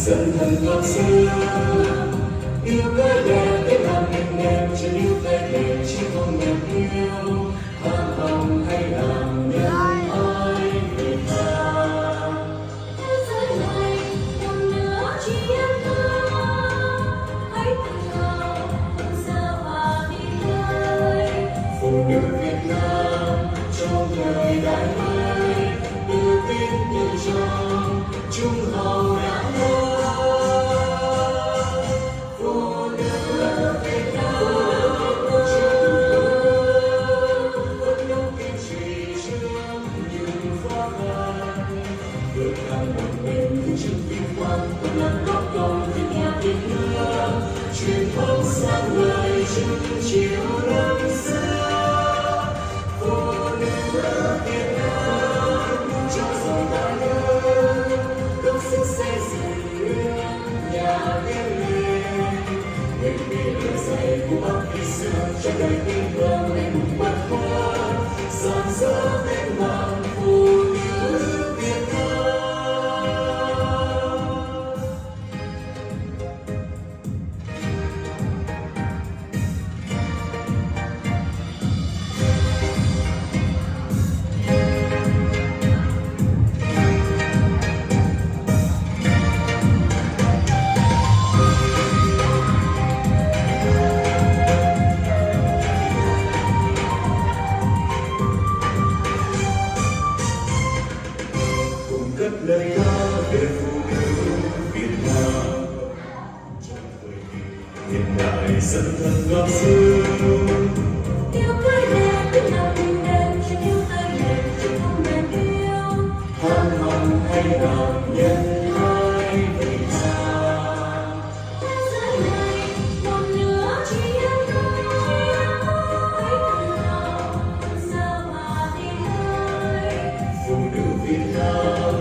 dần thân ngọt xưa. Yêu cái đẹp để làm em đẹp, chỉ yêu cái đẹp chỉ không đẹp yêu. Ham hồng hay làm nhân ai vì ta. Thế giới này còn nữa chỉ em ta, hãy tự hào từng giờ và đi tới. Phụ nữ Việt Nam trong thời đại mới, tự tin tự trọng trung hậu đã nói. Phụ nữ Việt Nam vẫn luôn kiên trì trước những khó khăn, vượt qua một mình từ trước vinh quang và làm góp công vì nhà Việt Nam. Truyền thống sáng ngời chứng chiếu năm xưa. Phụ nữ Việt Nam cho dòng ta lớn, công sức xây dựng nhà Việt lên. Nguyện vì lời dạy của Bác khi xưa cho đời tình thương ngày mùng bát khoa, dọn dỡ tên mạng phụ nữ Việt Nam. Cất lời ca về phụ nữ Việt Nam trong thời kỳ hiện đại dần thân ngọt xưa. Yêu cái đẹp để làm em đẹp, chỉ yêu cái đẹp chỉ không đẹp yêu. Ham hồng hay làm nhân ai vì ta. Thế giới này còn nữa chỉ em ta, hãy tự hào từng giờ và đi tới. Phụ nữ Việt Nam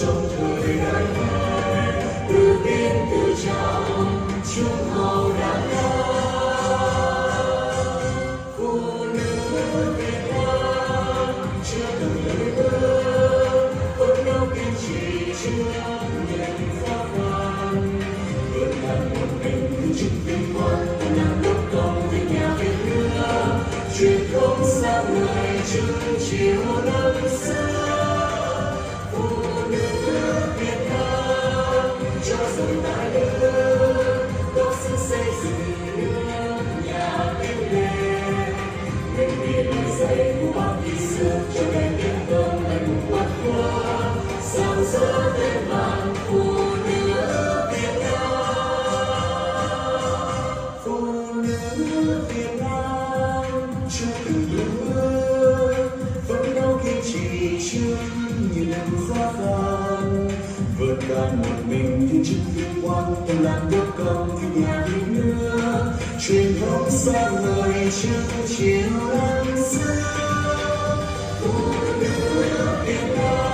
trong thời đại mới, tự tin tự trọng trung hậu đã nói. Phụ nữ Việt Nam chưa từng lời bước, vẫn đâu kiên trì trước những khó khăn, vượt qua một mình từ chức vinh quang và làm góp công vì nhà Việt Nam. Truyền thống sáng ngời chứng chiếu năm xưa. Phụ nữ Việt Nam cho dòng ta lớn, góp sức xây dựng nước nhà Việt lên. Nguyện vì lời dạy của Bác khi xưa cho đời tiếng công ngày mùng bát khoa, dọn dỡ tên mạng phụ nữ Việt Nam. Phụ nữ Việt Nam chưa từng bước, vẫn đâu kiên trì trước những khó khăn, vượt qua một mình thiên chức vinh quang từng làm góp công vì nhà Việt nước. Truyền thống sáng ngời chứng chiếu năm xưa. Phụ nữ Việt Nam